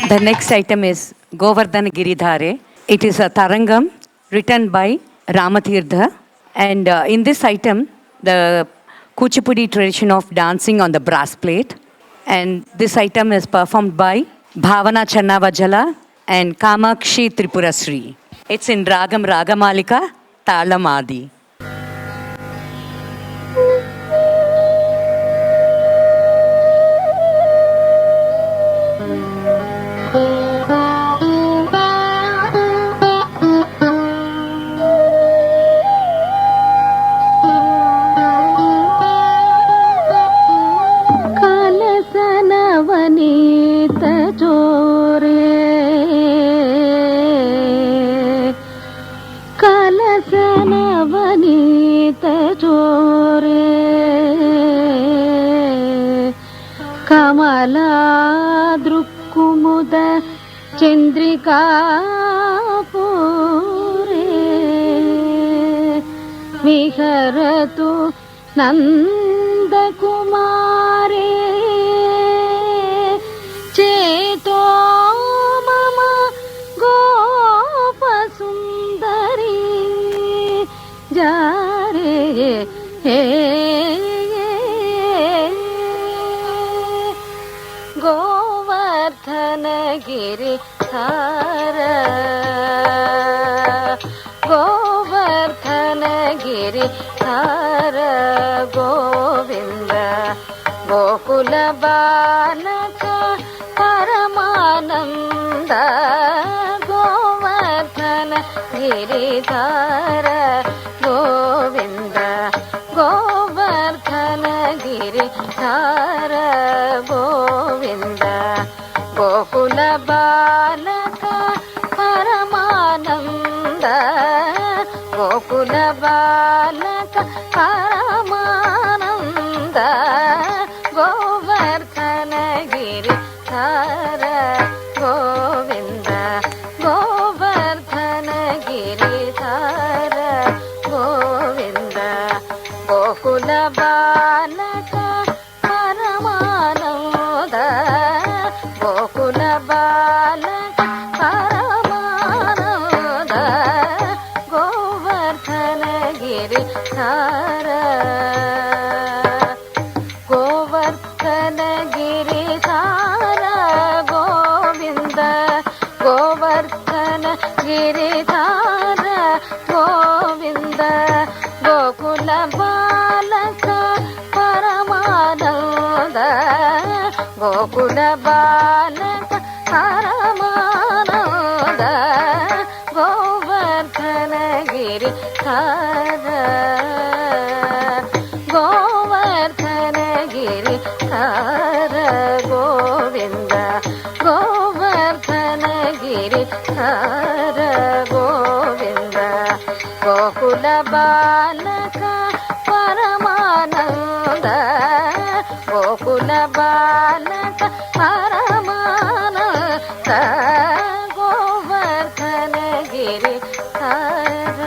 The next item is Govardhan Giridhare. It is a Tarangam written by Ramatirtha. And in this item, the Kuchipudi tradition of dancing on the brass plate. And this item is performed by Bhavana Channavajala and Kamakshi Tripurasri. It's in Ragam Ragamalika Talamadi. Kamala ದೃಕ್ಕುಮುದ Chandrika ಪೂರೇ ವಿಹರತು ನಂದಕುಮಾರೇ ಚೇತೋ ಮಮ ಗೋಪಸುಂದರಿ ಜಾರೇ ಹೇ ಗೋವರ್ಧನಗಿರಿ ಧಾರ ಗೋವರ್ಧನಗಿರಿ ಧಾರ ಗೋವಿಂದ ಗೋಕುಲ ಬಾಲಕ ಪರಮಾನಂದ ಗೋವರ್ಧನ ಗಿರಿಧಾರ ಗೋವಿಂದ ಗೋವರ್ಧನ ಗಿರಿಧಾರ ಗೋವಿಂದ ಗೋಕುಲ ಬಾಲಕ ಪರಮಾನಂದ ಗೋಕುಲ ಬಾಲಕ ಪರಮಾನಂದ ಗೋವರ್ಧನ ಗಿರಿಧಾರ ಗೋವಿಂದ ಗೋವರ್ಧನ ಗಿರಿಧಾರ ಗೋವಿಂದ ಗೋಕುಲ ಬಾಲಕ ಪರಮಾನಂದ ಗೋಕುಲ ಬಾಲಕ ಪರಮಾನಂದ ಗೋವರ್ಧನ ಗಿರಿಧಾರ ಗೋವರ್ಧನ ಗಿರಿಧಾರ ಗೋವಿಂದ ಗೋವರ್ಧನ ಗಿರಿಧಾರ ಗೋವಿಂದ ಗೋಕುಲ ಬಾಲಕ ಪರಮಾನಂದ ಗೋಕುಲ ಬಾಲಕ ಪರಮಾನಂದ ಗೋವರ್ಧನ ಗಿರಿಧಾರ ಗೋವರ್ಧನ ಗಿರಿಧಾರ ಗೋವಿಂದ ಗೋವರ್ಧನ ಗಿರಿಧಾರ ಗೋವಿಂದ ಗೋಕುಲ ಬಾಲಕ ಪರಮಾನಂದ ಗೋಕುಲ ಬಾಲಕ ಪರಮಾನಂದ ಗೋವರ್ಧನ ಗಿರಿಧಾರ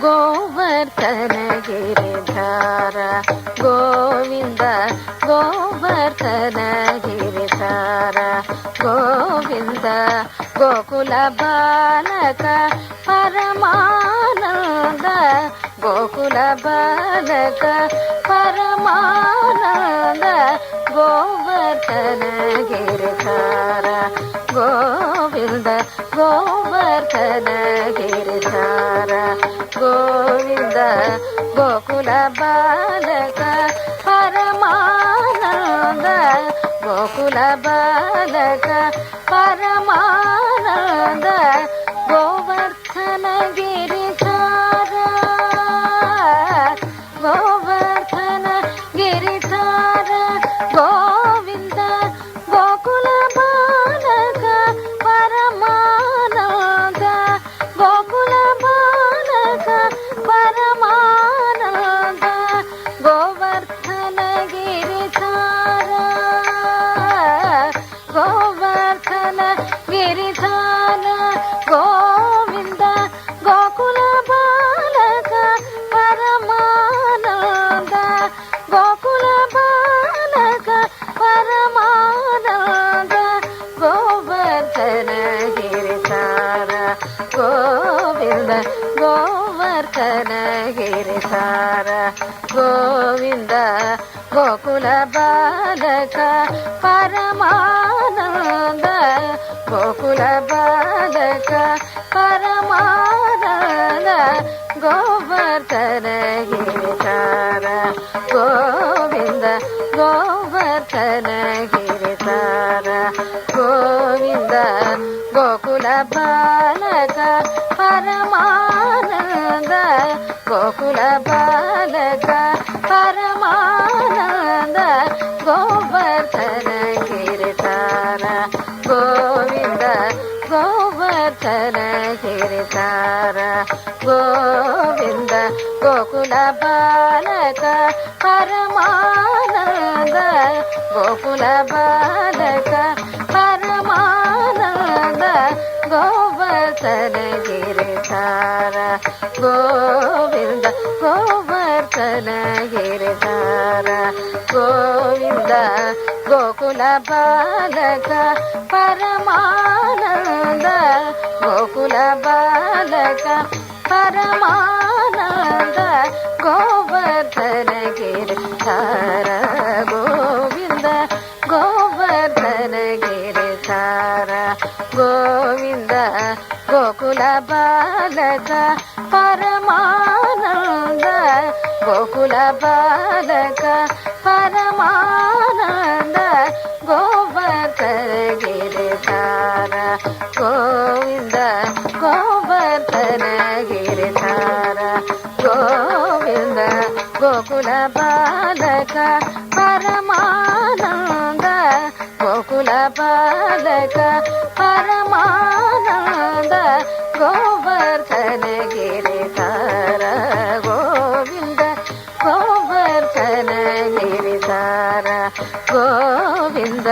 ಗೋವರ್ಧನ ಗಿರಿಧಾರ ಗೋವಿಂದ ಗೋವರ್ಧನ ಗಿರಿಧಾರ ಗೋವಿಂದ ಗೋಕುಲ ಬಾಲಕ ಪರಮಾನಂದ ಗೋಕುಲ ಬಾಲಕ ಪರಮಾನಂದ ಗೋವರ್ಧನ ಗಿರಿಧಾರ ಗೋವಿಂದ ಗೋವರ್ಧನ ಗಿರಿಧಾರ ಗೋವಿಂದ ಗೋಕುಲ ಬಾಲಕ ಪರಮಾನಂದ ಗೋಕುಲ ಬಾಲಕ ಪರಮಾನಂದ ಗೋವರ್ಧನ ಗಿರಿಧಾರ ಗೋವರ್ಧನ ಗಿರಿಧಾರ ಗೋವಿಂದ ಗೋಕುಲ ಬಾಲಕ ಪರಮಾನಂದ ಗೋಕುಲ ಬಾಲಕ ಪರಮಾನಂದ ಗೋವರ್ಧನ ಗಿರಿಧಾರ ಗೋವಿಂದ ಗೋವರ್ಧನ ಗಿರಿಧಾರ ಗೋವಿಂದ ಗೋಕುಲ ಬಾಲಕ ಪರಮಾನಂದ ಗೋಕುಲ ಬಾಲಕ ಪರಮಾನಂದ ಗೋವರ್ಧನ ಗಿರಿಧಾರ ಗೋವಿಂದ ಗೋವರ್ಧನ ಗಿರಿಧಾರ ಗೋವಿಂದ ಗೋಕುಲ ಬಾಲಕ ಪರಮಾನಂದ ಗೋಕುಲ ಬಾಲಕ ಪರಮಾನಂದ ಗೋವರ್ಧನ ಗಿರಿಧಾರ ಗೋವಿಂದ ಗೋವರ್ಧನ ಗಿರಿಧಾರ ಗೋವಿಂದ ಗೋಕುಲ ಬಾಲಕ ಪರಮಾನಂದ ಗೋಕುಲ ಬಾಲಕ ಪರಮಾನಂದ ಗೋವರ್ಧನ ಗಿರಿಧಾರ ಗೋವಿಂದ ಗೋವರ್ಧನ ಗಿರಿಧಾರ ಗೋವಿಂದ ಗೋಕುಲ ಬಾಲಕ ಪರಮಾನಂದ ಗೋಕುಲ ಬಾಲಕ ಪರಮಾನಂದ ಗೋವರ್ಧನ ಗಿರಿಧಾರ ಗೋವಿಂದ ಗೋವರ್ಧನ ಗಿರಿಧಾರ ಗೋವಿಂದ ಗೋಕುಲ ಬಾಲಕ ಪರಮಾನಂದ ಗೋಕುಲ ಬಾಲಕ ಪರಮಾನಂದ ಗೋವರ್ಧನ ಗಿರಿಧಾರ ಗೋವಿಂದ ಗೋವರ್ಧನ ಗಿರಿಧಾರ ಗೋವಿಂದ ಗೋಕುಲ ಬಾಲಕ ಪರಮಾನಂದ ಗೋಕುಲ ಬಾಲಕ ಪರಮಾನಂದ ಗೋವರ್ಧನ ಗಿರಿಧಾರ ಗೋವಿಂದ ಗೋವರ್ಧನ ಗಿರಿಧಾರ ಗೋವಿಂದ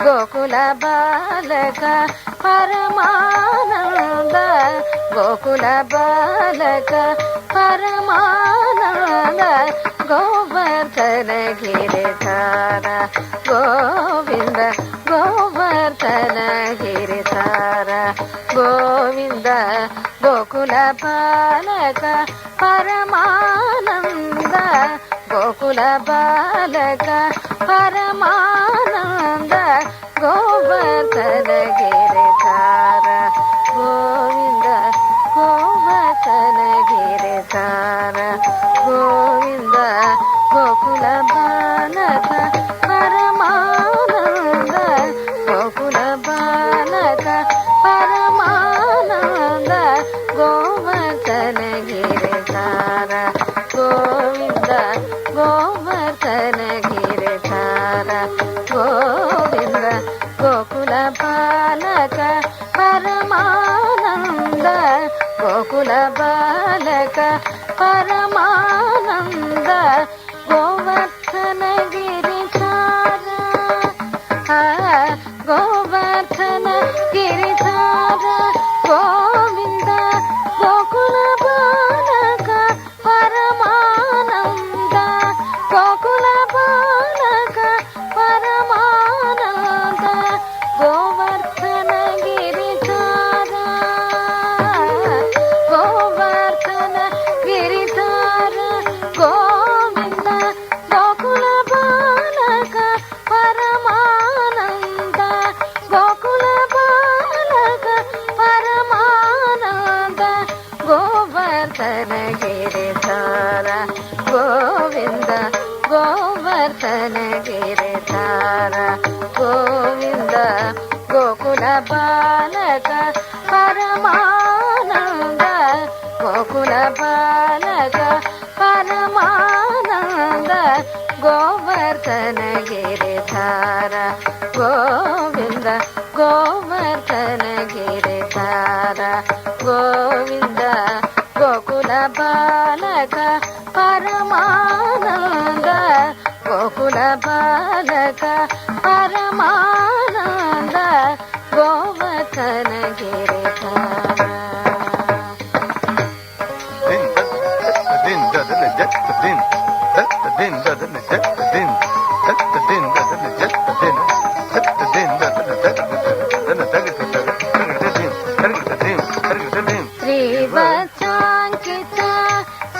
ಗೋಕುಲ ಬಾಲಕ ಪರಮಾನಂದ ಗೋಕುಲ ಬಾಲಕ ಪರಮಾನಂದ ಗೋವರ್ಧನ ಗಿರಿಧಾರ ಗೋವಿಂದ ಗೋವರ್ಧನ ಗಿರಿಧಾರ ಗೋವಿಂದ ಗೋಕುಲ ಬಾಲಕ ಪರಮಾನಂದ ಗೋಕುಲ ಬಾಲಕ ಪರಮಾನಂದ ಗೋವರ್ಧನ ಗಿರಿಧಾರ ಗೋವಿಂದ ಗೋವರ್ಧನ ಗಿರಿಧಾರ ಗೋವಿಂದ ಗೋಕುಲ ಬಾಲಕ ಪರಮಾನಂದ ಗೋಕುಲ ಬಾಲಕ ಪರಮಾನಂದ ಗೋವರ್ಧನ ಗಿರಿಧಾರ ಗೋವಿಂದ ಗೋವರ್ಧನ ಗಿರಿಧಾರ ಗೋವಿಂದ ಗೋಕುಲ ಬಾಲಕ ಪರಮಾನಂದ ಗೋಕುಲ ಬಾಲಕ ಪರಮಾನಂದ ಗೋವರ್ಧನ ಗಿರಿಧಾರ ಗೋವರ್ಧನ ಗಿರಿಧಾರ ಗೋವಿಂದ ಗೋಕುಲ ಬಾಲಕ ಪರಮಾನಂದ ಗೋಕುಲ ಬಾಲಕ ಪರಮಾನಂದ ಗೋವರ್ಧನ ಗಿರಿಧಾರ ಗೋವರ್ಧನ ಗಿರಿಧಾರ ಗೋವಿಂದ ಗೋಕುಲ ಬಾಲಕ ಪರಮಾನಂದ ಗೋಕುಲ ಬಾಲಕ ಪರಮಾನಂದ ಗೋವರ್ಧನ ಗಿರಿಧಾರ ಗೋವಿಂದ ಗೋವರ್ಧನ ಗಿರಿಧಾರ ಗೋವಿಂದ ಗೋಕುಲ ಬಾಲಕ ಪರಮಾನಂದ ಗೋಕುಲ ಬಾಲಕ ಪರಮಾನಂದ ಗೋವರ್ಧನ ಗಿರಿಧಾರ ಗೋವಿಂದ ಗೋವರ್ಧನ ಗಿರಿಧಾರ ಗೋವಿಂದ ಗೋಕುಲ ಬಾಲಕ ಪರಮಾನಂದ ಗೋಕುಲ ಬಾಲಕ ಪರಮಾನಂದ ಗೋವರ್ಧನ ಗಿರಿಧಾರ ಶ್ರೀವತ್ಸ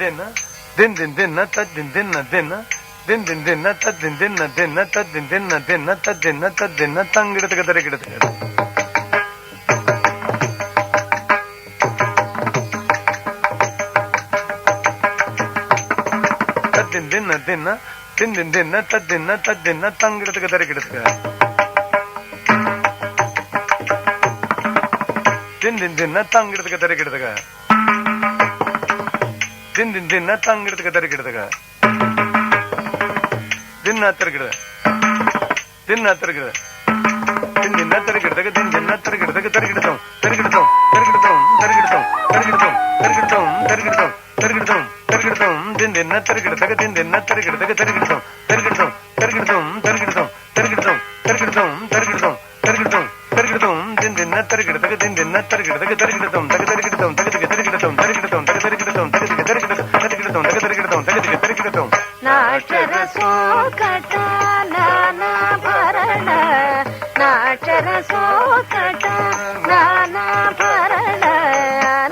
ದಿನ ದಿನ ದಿನ ದಿನ ತದ್ದಿನ ದಿನ ದಿನ ದಿನ ದಿನ ದಿನ ತದ್ದಿನ ದಿನ ದಿನ ತದ್ದಿನ ದಿನ ದಿನ ತದ್ದಿನ ತದ್ದಿನ ತಂಗಿಡದ ತರಗಿಡದ ತದ್ದಿನ ದಿನ ದಿನ ದಿನ ದಿನ ದಿನ ತದ್ದಿನ ತದ್ದಿನ ತಂಗಿಡದ ತರಗಿಡದ ದಿನ ದಿನ ದಿನ ತಂಗಿಡದ ತರಗಿಡದ ದಿನ ದಿನ ದಿನ ತಂಗಿಡದ ತರಗಿಡದ ದಿನ ತರಗಿಡ ದಿನ ತರಗಿಡ ದಿನ ದಿನ ತರಗಿಡದಾಗ ದಿನ ದಿನ ತರಗಿಡದಾಗ ತರಗಿಡತಾವ್ ತರಗಿಡತಾವ್ ತರಗಿಡತಾವ್ ತರಗಿಡತಾವ್ ತರಗಿಡತಾವ್ ತರಗಿಡತಾವ್ ತರಗಿಡತಾವ್ ತರಗಿಡತಾವ್ ತರಗಿಡತಾವ್ ದಿನ ದಿನ ತರಗಿಡದಾಗ ದಿನ ದಿನ ತರಗಿಡದಾಗ ತರಗಿಡತಾವ್ ತರಗಿಡತಾವ್ ತರಗಿಡತಾವ್ ತರಗಿಡತಾವ್ ತರಗಿಡತಾವ್ ತರಗಿಡತಾವ್ ತರಗಿಡತಾವ್ ತರಗಿಡತಾವ್ ತರಗಿಡತಾವ್ ದಿನ ದಿನ ತರಗಿಡದಾಗ ದಿನ ದಿನ ತರಗಿಡದಾಗ ತರಗಿಡತಾವ್ ತರಗಿಡತಾವ್ ತರಗಿಡತಾವ್ ತರಗಿಡತಾವ್ ತರಗಿಡತಾವ್ ತರಗಿಡತಾವ್ ತರಗಿಡತಾವ್ ತರಗಿಡತಾವ್ ನಾಟರ ಸೋಕಟ ನಾನಾಭರಣ ನಾಟರ ಸೋಕಟ ನಾನಾಭರಣ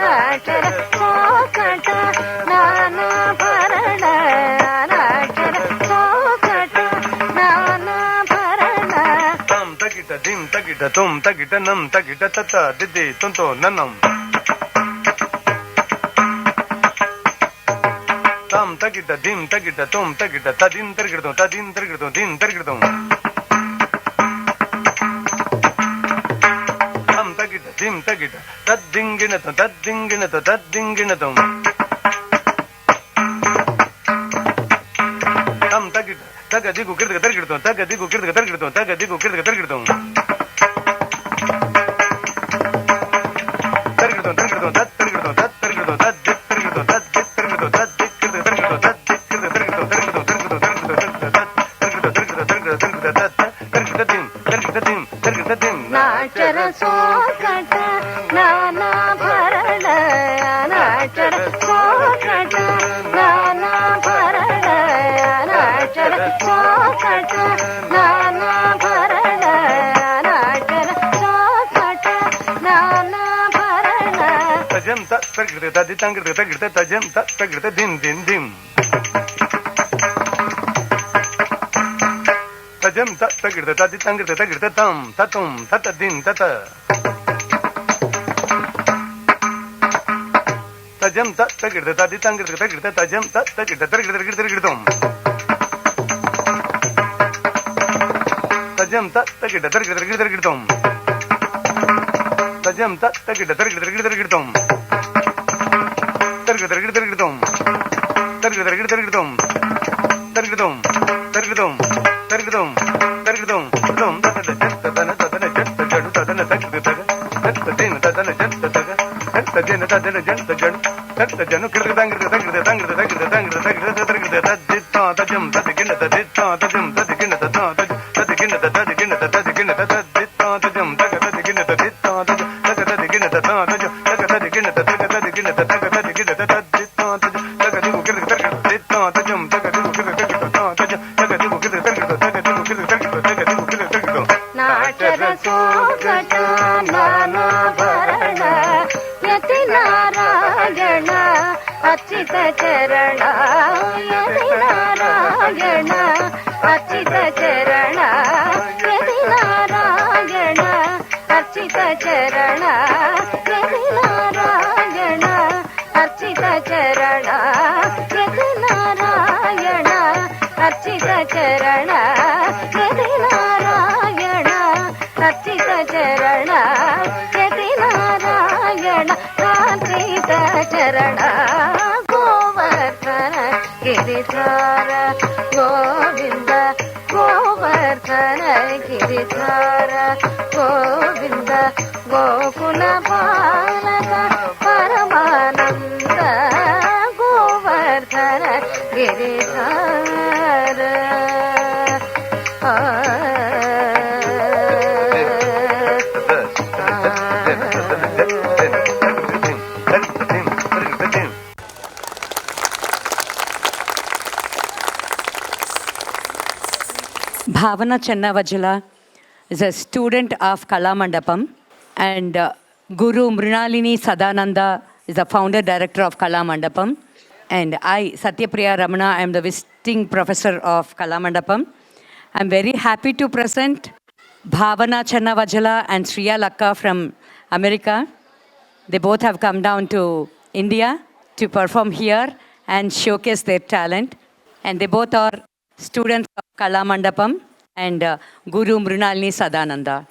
ನಾಟರ ಸೋಕಟ ನಾನಾಭರಣ ನಾಟರ ಸೋಕಟ ನಾನಾಭರಣ ತಂ ತಗಿಟ ದಿಂ ತಗಿಟ ತುಂ ತಗಿಟ ನಂ ತಗಿಟ ತತ ದಿದ್ದಿ ತುಂತೋ ನನ್ನಂ ತಂ ತಗಿಟ ದಿಂ ತಗಿಟ ತುಂ ತಗಿಟ ತದಿನ್ ತರಗಿಡತಂ ತದಿನ್ ತರಗಿಡತಂ ದಿನ್ ತರಗಿಡತಂ ತಂ ತಗಿಟ ದಿಂ ತಗಿಟ ತದ್ದಿಂಗಿಣತಂ ತದ್ದಿಂಗಿಣತಂ ತದ್ದಿಂಗಿಣತಂ ತಂ ತಗಿಟ ತಗದಿಗು ಕಿರ್ದಗ ತರಗಿಡತಂ ತಗದಿಗು ಕಿರ್ದಗ ತರಗಿಡತಂ ತಗದಿಗು ಕಿರ್ದಗ ತರಗಿಡತಂ ತರಗಿಡತಂ ತರಗಿಡತಂ ತತ್ ತರಗಿಡತಂ ತತ್ ತರಗಿಡತಂ ತತ್ ದಿಕ್ ತರಗಿಡತಂ ತತ್ ದಿಕ್ ತರಗಿಡತಂ ತತ್ ದಿಕ್ ಕಿರ್ದಗ ತರಗಿಡತಂ ತತ್ ದಿಕ್ ಕಿರ್ದಗ ತರಗಿಡತಂ ತರಗಿಡತಂ ತರಗಿಡತಂ ತರಗಿಡತಂ ತರಗಿಡತಂ ನಾಟರ ಸೋಕಟ ನಾನಾಭರಣ ನಾಟರ ಸೋಕಟ ನಾನಾಭರಣ ನಾಟರ ಸೋಕಟ ನಾನಾಭರಣ ನಾಟರ ಸೋಕಟ ನಾನಾಭರಣ ತಜಂ ತ ತರಗಿಡತ ತದಿ ತಂಗಿಡತ ತರಗಿಡತ ತಜಂ ತ ತರಗಿಡತ ದಿನ್ ದಿನ್ ದಿಂ ತಜಂ ತ ತರಗಿಡತ ತದಿ ತಂಗಿಡತ ತರಗಿಡತ ತಂ ತತಂ ತತ ದಿನ್ ತತ ತಜಂ ತ ತರಗಿಡತ ತದಿ ತಂಗಿಡತ ತರಗಿಡತ ತಜಂ ತ ತರಗಿಡತ ತರಗಿಡತ ತರಗಿಡತ ತರಗಿಡತಂ ತಜಂ ತ ತರಗಿಡತ ತರಗಿಡತ ತರಗಿಡತ ತರಗಿಡತಂ ತಜಂ ತ ತರಗಿಡತ ತರಗಿಡತ ತರಗಿಡತ ತರಗಿಡತಂ ತರಗಿಡತ ತರಗಿಡತ ತರಗಿಡತಂ ತರಗಿಡತ ತರಗಿಡತ ತರಗಿಡತಂ ತರಗಿಡತಂ ತರಗಿಡತಂ ತರಗಿಡತಂ ತರಗಿಡತಂ ತಂ ತತನ ಜತ್ತ ತನ ತತನ ಜತ್ತ ಜಡು ತತನ ತಗಿಡ ತಗ ತತ್ತ ದಿನ ತತನ ಜತ್ತ ತಗ ತತ್ತ ದಿನ ತತನ ಜತ್ತ ಜಡು ತತ್ತ ಜನು ಕಿರ್ಗ ತಂಗಿಡ ತಂಗಿಡ ತಂಗಿಡ ತಂಗಿಡ ತಂಗಿಡ ತಂಗಿಡ ತರಗಿಡ ತದ್ದಿತ್ತ ತಜಂ ತದಿಗಿನ ತದಿತ್ತ ತಜಂ ತದಿಗಿನ ತತ ತದಿಗಿನ ತದಿಗಿನ ತದಿಗಿನ ತದ್ದಿತ್ತ ತಜಂ ತಗ ತದಿಗಿನ ತದಿತ್ತ ತಜ ತಗ ತದಿಗಿನ ತತ ತಜ ತಗ ತದಿಗಿನ ತಗ ತದಿಗಿನ ತಗ ತದಿಗಿನ ತದ್ದಿತ್ತ ತಜ ತಗ ದಿಗು ಕಿರ್ಗ ತರಗಿಡ ದಿತ್ತ ತಜಂ ತಗ ದಿಗು ಕಿರ್ಗ ತರಗಿಡ ತಜ ತಗ ದಿಗು ಕಿರ್ಗ ತರಗಿಡ ತಗ ದಿಗು ಕಿರ್ಗ ತರಗಿಡ ತಗ ದಿಗು ಕಿರ್ಗ ತರಗಿಡ ನಾಟರ ಸೋಕಟ ನಾನಾಭರಣ ಯತಿ ನಾರಾಯಣ ಅಚ್ಯುತ ಚರಣ ಯತಿ ನಾರಾಯಣ ಅಚ್ಯುತ ಚರಣ ಯತಿ ನಾರಾಯಣ ಅಚ್ಯುತ ಚರಣ ಯತಿ ನಾರಾಯಣ ಅಚ್ಯುತ ಚರಣ ಯತಿ ನಾರಾಯಣ ಅಚ್ಯುತ ಚರಣ ಯತಿ ನಾರಾಯಣ ಅಚ್ಯುತ ಚರಣ ಯತಿ ನಾರಾಯಣ ಅಚ್ಯುತ ಚರಣ ಗೋವರ್ಧನ ಗಿರಿಧಾರ ಗೋವಿಂದ ಗೋವರ್ಧನ ಗಿರಿಧಾರ ಗೋವಿಂದ ಗೋಕುಲ ಬಾಲಕ ಪರಮಾನಂದ Govardhana ಗಿರಿಧಾರ Bhavana Chennavajala is a student of Kala Mandapam, and Guru Mrinalini Sadananda is the founder director of Kala Mandapam. And I, Satyapriya Ramana, I am the visiting professor of Kalamandapam. I'm very happy to present Bhavana Channavajala and Shriya Lakka from America. They both have come down to India to perform here and showcase their talent. And they both are students of Kalamandapam and Guru Mrunalini Sadananda.